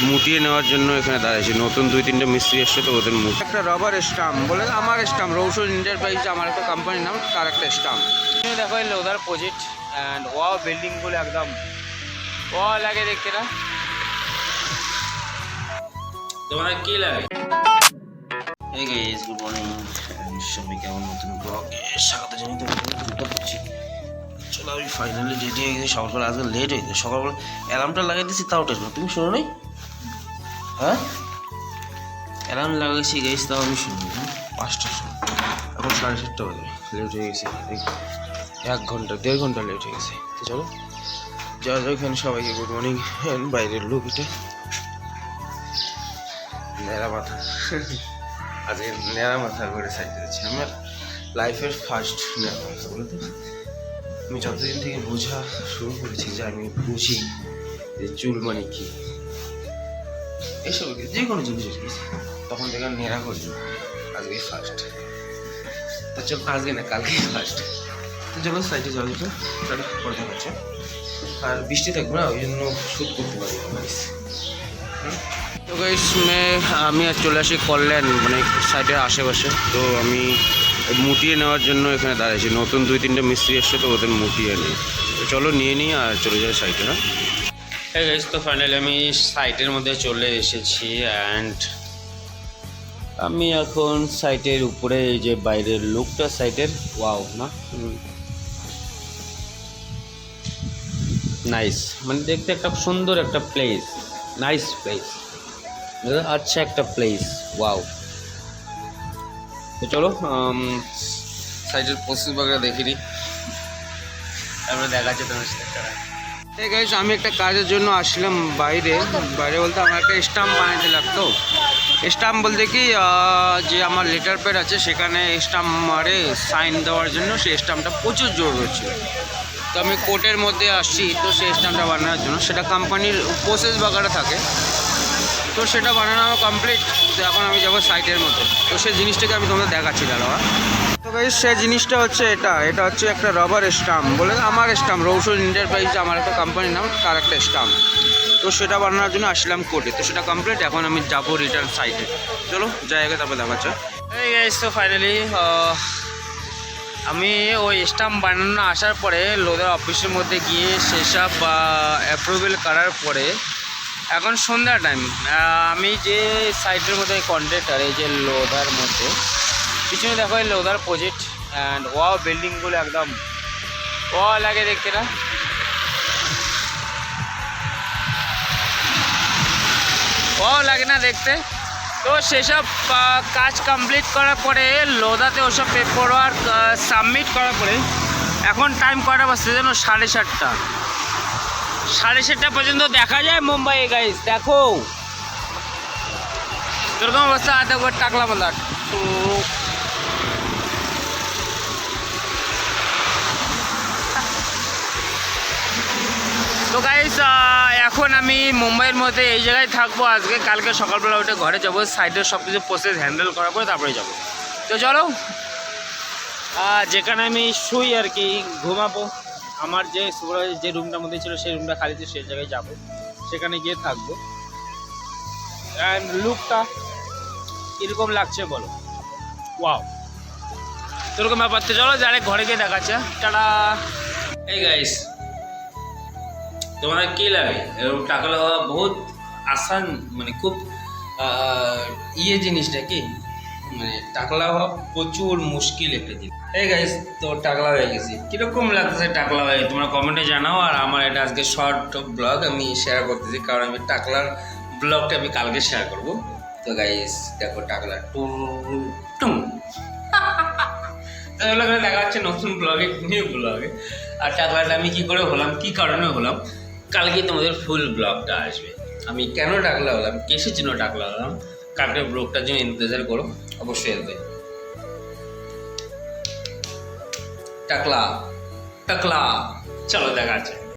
মুটিয়ে নেওয়ার জন্য এখানে দাঁড়িয়েছি। নতুন 2-3টে মিস্ত্রি এসছে, তো ওদের মুখ একটা রবার স্টাম্প বলে, আমার স্টাম্প রৌশন এন্টারপ্রাইজ আমার একটা কোম্পানির নাম, তার একটা স্টাম্প। দেখো এলো ওদের প্রজেক্ট অ্যান্ড ওয়াও বিল্ডিংগুলো একদম ওয়া লাগে দেখতে না, তোমার কি লাগে? এই গাইস গুড মর্নিং, সবাই কেমন? নতুন ব্লগ স্বাগত জানাই। তো করছি, চলো আমি ফাইনালি রেডি হয়ে গেছি। সকালবেলা আজকে লেট হয়ে গেছে, সকালবেলা অ্যালার্মটা লাগিয়ে দিচ্ছি তাও টেস্ট না, তুমি শোনো নাই? হ্যাঁ অ্যালার্ম লাগাইছি গাইস, তাও আমি শুনি। 5টার সময়, এখন 7:30 বাজে, লেট হয়ে গেছে 1-1.5 ঘন্টা লেট হয়ে গেছে। তো চলো যাওয়া যাক। এখানে সবাইকে গুড মর্নিং। বাইরের লোক এটা নেড়া মাথা, আজকে নেড়া মাথা করে সাইড দিয়েছি। আমার লাইফের ফার্স্ট নেড়া মাথা, বলে তো আমি যতদিন থেকে বোঝা শুরু করেছি যে আমি বুঝি যে চুল মানে কি, এসব যে কোনো জিনিস তখন থেকে নেড়া করছি। আজকে ফার্স্ট, তো চল আজকে না কালকে ফার্স্ট। তো চলো সাইডে যাওয়া যেত, করে দেখাচ্ছে। আর বৃষ্টি থাকবে না, ওই জন্য শ্যুট করতে পারি। তো গাইস আমি আর চলে আসি কল্যাণ, মানে সাইডের আশেপাশে। তো আমি মুটিয়ে নেওয়ার জন্য এখানে দাঁড়িয়েছি। নতুন 2-3টে মিস্ত্রি এসছে, তো ওদের মুটিয়ে নিই। তো চলো নিয়ে নিই আর চলে যাই সাইডে। না হ্যাঁ গাইস, তো ফাইনালি আমি সাইটের মধ্যে চলে এসেছি অ্যান্ড আমি এখন সাইটের উপরে, এই যে বাইরের লুকটা সাইটের, ওয়াও না নাইস, মানে দেখতে একটা সুন্দর একটা প্লেস, নাইস প্লেস, আচ্ছা একটা প্লেস, ওয়াও। তো চলো সাইটের প্রসেস বাগেরা দেখে নিই, তারপরে দেখাচ্ছে তোমার সাথে। এই গাইস আমি একটা কাজের জন্য আসলাম বাইরে বলতে আমার একটা স্টাম্প বানাতে লাগতো। স্টাম্প বলতে কি, যে আমার লেটার প্যাড আছে সেখানে স্টাম্প মারে সাইন দেওয়ার জন্য, সেই স্টাম্পটা প্রচুর জোর হচ্ছে। তো আমি কোর্টের মধ্যে আসছি, তো সেই স্টাম্পটা বানানোর জন্য, সেটা কোম্পানির প্রসেস বাগারে থাকে। তো সেটা বানানো আমার কমপ্লিট। তো এখন আমি যাবো সাইটের মধ্যে, তো সেই জিনিসটাকে আমি তোমাদের দেখাচ্ছি দাঁড়াওয়া। তো গাইস সেই জিনিসটা হচ্ছে এটা হচ্ছে একটা রবার স্টাম্প বলে, আমার স্টাম্প রৌশন এন্টারপ্রাইজ আমার একটা কোম্পানির নাম, তার একটা স্টাম্প। তো সেটা বানানোর জন্য আসলাম কোর্টে। তো সেটা কমপ্লিট, এখন আমি যাবো রিটার্ন সাইটে। চলো জায়গা তারপর দেখাচ্ছে। এই গাইস তো ফাইনালি আমি ওই স্টাম্প বানানো আসার পরে লোদের অফিসের মধ্যে গিয়ে সেসব অ্যাপ্রুভেল করার পরে এখন সন্ধ্যা টাইম, আমি যে সাইটের মধ্যে কন্ট্রাক্টর, এই যে লোদার মধ্যে পিছনে দেখো এই লোদার প্রজেক্ট অ্যান্ড ওয়াও বিল্ডিংগুলো একদম ওয়া লাগে দেখতে না, ওয়াও লাগে না দেখতে। তো সেসব কাজ কমপ্লিট করার পরে লোদাতে ওসব পেপার ওয়ার্ক সাবমিট করার পরে এখন টাইম কটা বাজছে যেন 7:30। 7:30 পর্যন্ত দেখা যায় মুম্বাই। গাইস দেখো এরকম অবস্থা, দেখো টাকলা মালার। তো গাইস এখন আমি মুম্বাইয়ের মধ্যে এই জায়গায় থাকবো আজকে, কালকে সকালবেলা উঠে ঘরে যাবো, সাইডের সব কিছু প্রসেস হ্যান্ডেল করার পরে তারপরে যাবো। তো চলো যেখানে আমি শুই আর কি, ঘুমাবো, আমার যে রুমটার মধ্যে ছিল সেই রুমটা খালি, সেই জায়গায় যাবো, সেখানে গিয়ে থাকবো। অ্যান্ড লুকটা কীরকম লাগছে বলো, ওয়াও এরকম ব্যাপার। তো চলো যারা ঘরে গিয়ে দেখাচ্ছে, টাটা। এই গাইস তোমার কি লাগে এরকম টাকা লাগা বহুত আসান, মানে খুব জিনিসটা কি, মানে টাকলা হওয়া প্রচুর মুশকিল একটা জিনিস। এই গাইস তো টাকলা হয়ে গেছি, কীরকম লাগতেছে টাকলা হয়ে তোমরা কমেন্টে জানাও। আর আমার এটা আজকে শর্ট ব্লগ আমি শেয়ার করতেছি, কারণ আমি টাকলার ব্লগটা আমি কালকে শেয়ার করব। তো গাইস দেখো টাকলা টুম দেখা যাচ্ছে নতুন ব্লগে, নিউ ব্লগে। আর টাকলাটা আমি কী করে হলাম, কী কারণে হলাম, কালকে তোমাদের ফুল ব্লগটা আসবে। আমি কেন টাকলা হলাম, কিসের জন্য টাকলা হলাম, কালকে ব্লগটার জন্য ইন্তজার করো, অবশ্যই আসবে। টাকলা টাকলা চলো দেখা আছে।